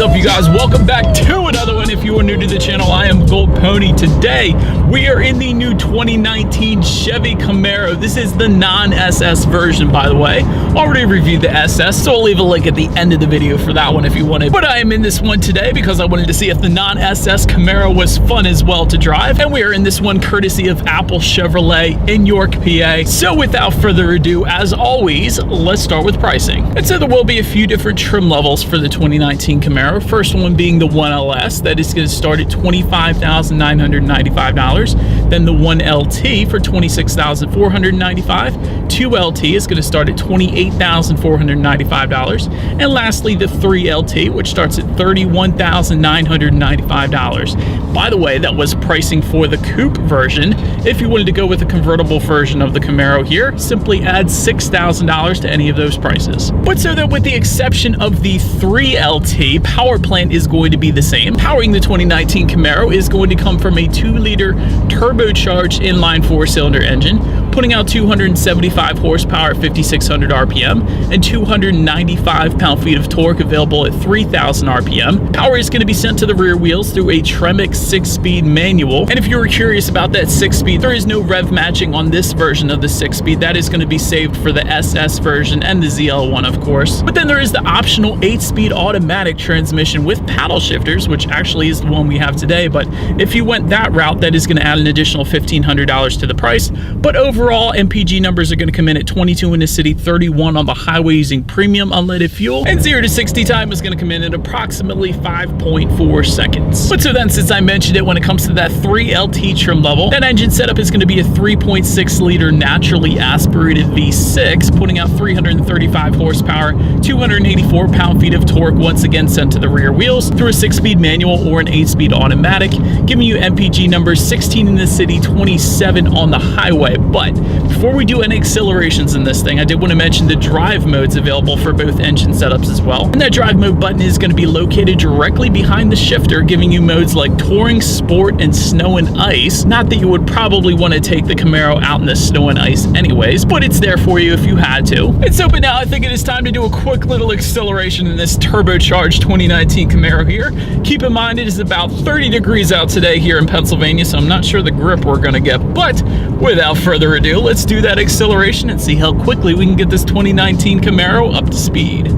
up, you guys? Welcome back to another one. If you are new to the channel, I am Gold Pony. Today we are in the new 2019 Chevy Camaro. This is the non-SS version, by the way. Already reviewed the SS, so I'll leave a link at the end of the video for that one if you want it. But I am in this one today because I wanted to see if the non-SS Camaro was fun as well to drive, and we are in this one courtesy of Apple Chevrolet in York, PA. So without further ado, as always, let's start with pricing. And so there will be a few different trim levels for the 2019 Camaro. First one being the 1LS, that is going to start at $25,995. Then the 1LT for $26,495. 2LT is going to start at $28,495. And lastly, the 3LT, which starts at $31,995. By the way, that was pricing for the coupe version. If you wanted to go with a convertible version of the Camaro here, simply add $6,000 to any of those prices. But so that with the exception of the 3LT, power plant is going to be the same. Powering the 2019 Camaro is going to come from a 2-liter turbocharged inline 4-cylinder engine, putting out 275 horsepower at 5,600 RPM and 295 pound-feet of torque available at 3,000 RPM. Power is going to be sent to the rear wheels through a Tremec 6-speed manual. And if you were curious about that 6-speed, there is no rev matching on this version of the 6-speed. That is going to be saved for the SS version and the ZL one, of course. But then there is the optional 8-speed automatic transmission with paddle shifters, which actually is the one we have today. But if you went that route, that is going to add an additional $1,500 to the price. But overall, MPG numbers are going to come in at 22 in the city, 31 on the highway using premium unleaded fuel, and 0 to 60 time is going to come in at approximately 5.4 seconds. But so then, since I mentioned it, when it comes to that 3LT trim level, that engine setup is going to be a 3.6 liter naturally aspirated V6, putting out 335 horsepower, 284 pound-feet of torque, once again sent to the rear wheels through a 6-speed manual or an 8-speed automatic, giving you MPG numbers 16 in the city, 27 on the highway. But before we do any accelerations in this thing, I did want to mention the drive modes available for both engine setups as well. And that drive mode button is going to be located directly behind the shifter, giving you modes like touring, sport, and snow and ice. Not that you would probably want to take the Camaro out in the snow and ice anyways, but it's there for you if you had to. And so, but now I think it is time to do a quick little acceleration in this turbocharged 2019 Camaro here. Keep in mind, it is about 30 degrees out today here in Pennsylvania, so I'm not sure the grip we're going to get. But without further ado, let's do that acceleration and see how quickly we can get this 2019 Camaro up to speed.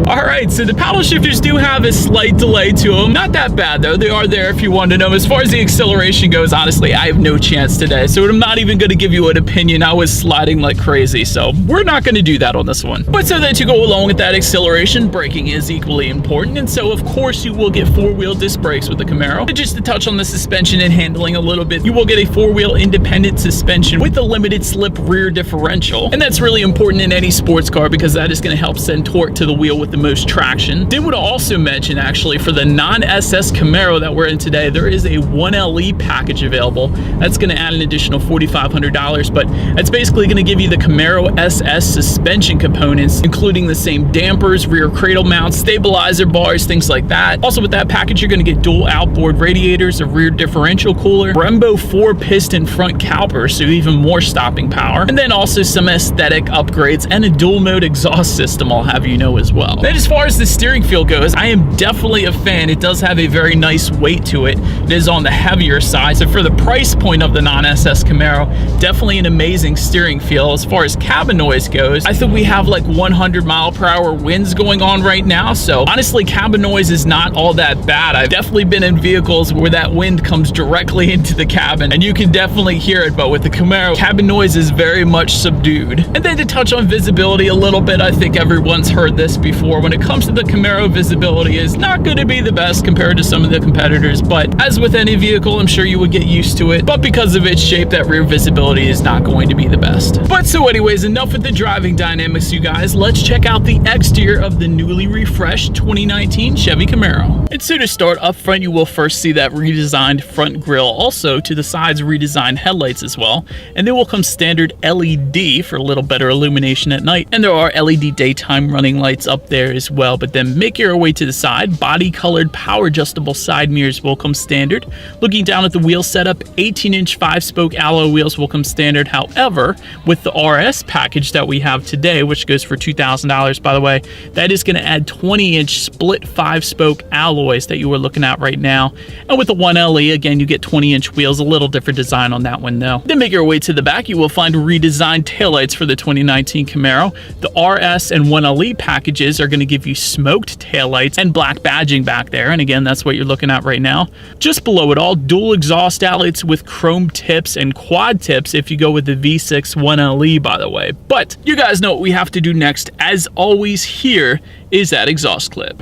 Alright, so the paddle shifters do have a slight delay to them. Not that bad though, they are there if you want to know. As far as the acceleration goes, honestly, I have no chance today, so I'm not even going to give you an opinion. I was sliding like crazy, so we're not going to do that on this one. But so that to go along with that acceleration, braking is equally important, and so of course you will get 4-wheel disc brakes with the Camaro. And just to touch on the suspension and handling a little bit, you will get a 4-wheel independent suspension with a limited slip rear differential, and that's really important in any sports car because that is going to help send torque to the wheel with the most traction. They would also mention, actually, for the non-SS Camaro that we're in today, there is a 1LE package available. That's going to add an additional $4,500, but that's basically going to give you the Camaro SS suspension components, including the same dampers, rear cradle mounts, stabilizer bars, things like that. Also with that package, you're going to get dual outboard radiators, a rear differential cooler, Brembo 4-piston front caliper, so even more stopping power, and then also some aesthetic upgrades and a dual mode exhaust system, I'll have you know as well. Then as far as the steering feel goes, I am definitely a fan. It does have a very nice weight to it. It is on the heavier side, so for the price point of the non-SS Camaro, definitely an amazing steering feel. As far as cabin noise goes, I think we have like 100-mile-per-hour winds going on right now, so honestly, cabin noise is not all that bad. I've definitely been in vehicles where that wind comes directly into the cabin, and you can definitely hear it, but with the Camaro, cabin noise is very much subdued. And then to touch on visibility a little bit, I think everyone's heard this before. When it comes to the Camaro, visibility is not going to be the best compared to some of the competitors, but as with any vehicle, I'm sure you would get used to it. But because of its shape, that rear visibility is not going to be the best. But so anyways, enough with the driving dynamics, you guys. Let's check out the exterior of the newly refreshed 2019 Chevy Camaro. And so to start up front, you will first see that redesigned front grille. Also to the sides, redesigned headlights as well. And they will come standard LED for a little better illumination at night. And there are LED daytime running lights up there as well. But then make your way to the side. Body colored power adjustable side mirrors will come standard. Looking down at the wheel setup, 18-inch 5-spoke alloy wheels will come standard. However, with the RS package that we have today, which goes for $2,000 by the way, that is going to add 20-inch split 5-spoke alloys that you are looking at right now. And with the 1LE, again, you get 20-inch wheels, a little different design on that one though. Then make your way to the back, you will find redesigned taillights for the 2019 Camaro. The RS and 1LE packages are going to give you smoked taillights and black badging back there. And again, that's what you're looking at right now. Just below it all, dual exhaust outlets with chrome tips and quad tips if you go with the V6 1LE, by the way. But you guys know what we have to do next. As always, here is that exhaust clip.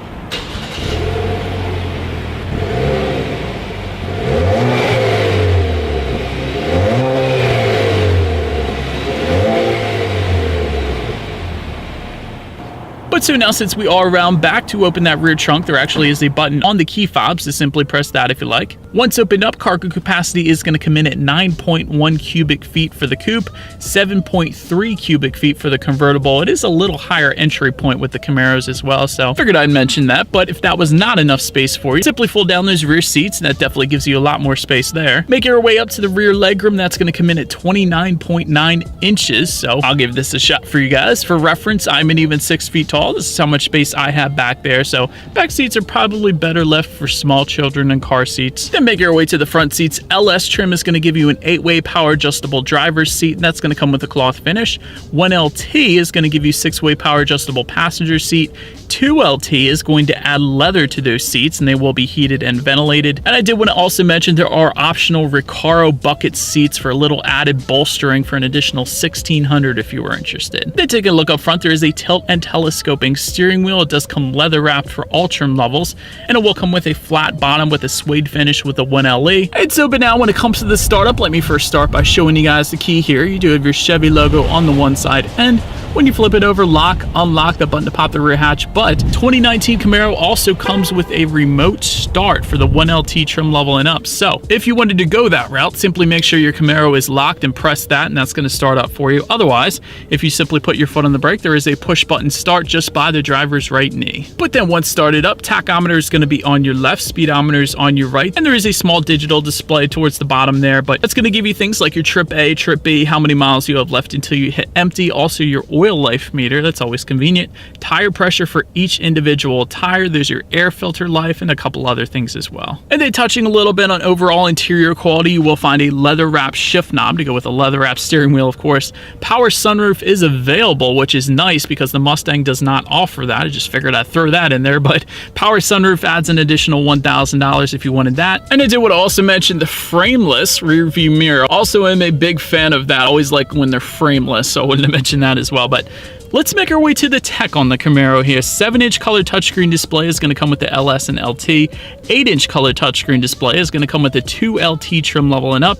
But so now, since we are around back, to open that rear trunk, there actually is a button on the key fobs to simply press that if you like. Once opened up, cargo capacity is going to come in at 9.1 cubic feet for the coupe, 7.3 cubic feet for the convertible. It is a little higher entry point with the Camaros as well, so figured I'd mention that. But if that was not enough space for you, simply fold down those rear seats, and that definitely gives you a lot more space there. Make your way up to the rear legroom. That's going to come in at 29.9 inches, so I'll give this a shot for you guys. For reference, I'm an even 6 feet tall. This is how much space I have back there, so back seats are probably better left for small children and car seats. Then make your way to the front seats. LS trim is going to give you an 8-way power adjustable driver's seat, and that's going to come with a cloth finish. 1LT is going to give you 6-way power adjustable passenger seat. 2LT is going to add leather to those seats, and they will be heated and ventilated. And I did want to also mention there are optional Recaro bucket seats for a little added bolstering for an additional $1,600 if you were interested. Then taking a look up front, there is a tilt and telescoping steering wheel. It does come leather wrapped for all trim levels, and it will come with a flat bottom with a suede finish with a 1LE. And so, but now when it comes to the startup, let me first start by showing you guys the key here. You do have your Chevy logo on the one side, and when you flip it over, lock, unlock, the button to pop the rear hatch. But 2019 Camaro also comes with a remote start for the 1LT trim level and up. So if you wanted to go that route, simply make sure your Camaro is locked and press that, and that's going to start up for you. Otherwise, if you simply put your foot on the brake, there is a push button start just by the driver's right knee. But then once started up, tachometer is going to be on your left, speedometer is on your right, and there is a small digital display towards the bottom there, but that's going to give you things like your trip A, trip B, how many miles you have left until you hit empty, also your oil life meter, that's always convenient, tire pressure for each individual tire, there's your air filter life, and a couple other things as well. And then touching a little bit on overall interior quality, you will find a leather wrapped shift knob to go with a leather wrapped steering wheel, of course. Power sunroof is available, which is nice because the Mustang does not offer that. I just figured I'd throw that in there, but power sunroof adds an additional $1,000 if you wanted that. And I did want to also mention the frameless rear view mirror. Also am a big fan of that. Always like when they're frameless, so I wanted to mention that as well. But let's make our way to the tech on the Camaro here. 7-inch color touchscreen display is going to come with the LS and LT. 8-inch color touchscreen display is going to come with the 2LT trim level and up.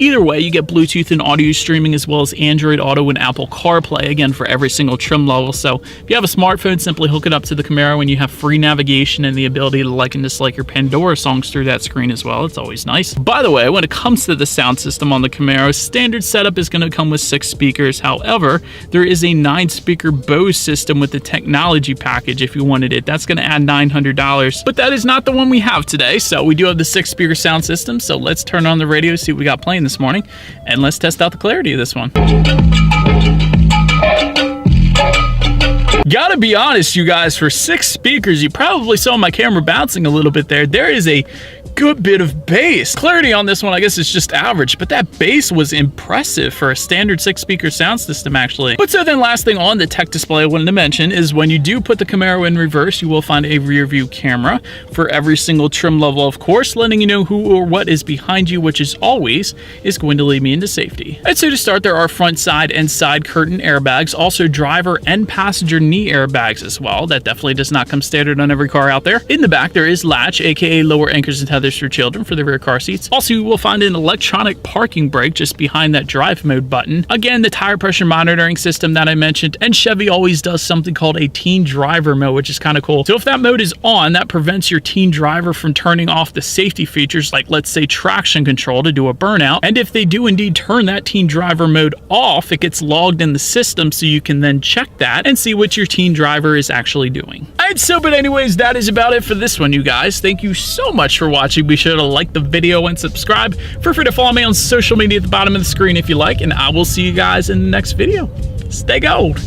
Either way, you get Bluetooth and audio streaming as well as Android Auto and Apple CarPlay, again, for every single trim level. So if you have a smartphone, simply hook it up to the Camaro and you have free navigation and the ability to like and dislike your Pandora songs through that screen as well. It's always nice. By the way, when it comes to the sound system on the Camaro, standard setup is going to come with 6 speakers. However, there is a 9-speaker Bose system with the technology package if you wanted it. That's going to add $900, but that is not the one we have today. So we do have the 6-speaker sound system. So let's turn on the radio, see what we got playing this morning, and let's test out the clarity of this one. Gotta be honest, you guys, for 6 speakers, you probably saw my camera bouncing a little bit there. There is a good bit of bass. Clarity on this one, I guess, is just average, but that bass was impressive for a standard 6-speaker sound system, actually. But so then last thing on the tech display I wanted to mention is when you do put the Camaro in reverse, you will find a rear view camera for every single trim level, of course, letting you know who or what is behind you, which is always is going to lead me into safety. And so to start, there are front, side, and side curtain airbags, also driver and passenger knee airbags as well. That definitely does not come standard on every car out there. In the back, there is latch, aka lower anchors and tethers for children for the rear car seats. Also, you will find an electronic parking brake just behind that drive mode button. Again, the tire pressure monitoring system that I mentioned, and Chevy always does something called a teen driver mode, which is kind of cool. So if that mode is on, that prevents your teen driver from turning off the safety features like, let's say, traction control to do a burnout. And if they do indeed turn that teen driver mode off, it gets logged in the system so you can then check that and see what your teen driver is actually doing. Alright, so but anyways, that is about it for this one, you guys. Thank you so much for watching. Be sure to like the video and subscribe. Feel free to follow me on social media at the bottom of the screen if you like, and I will see you guys in the next video. Stay gold.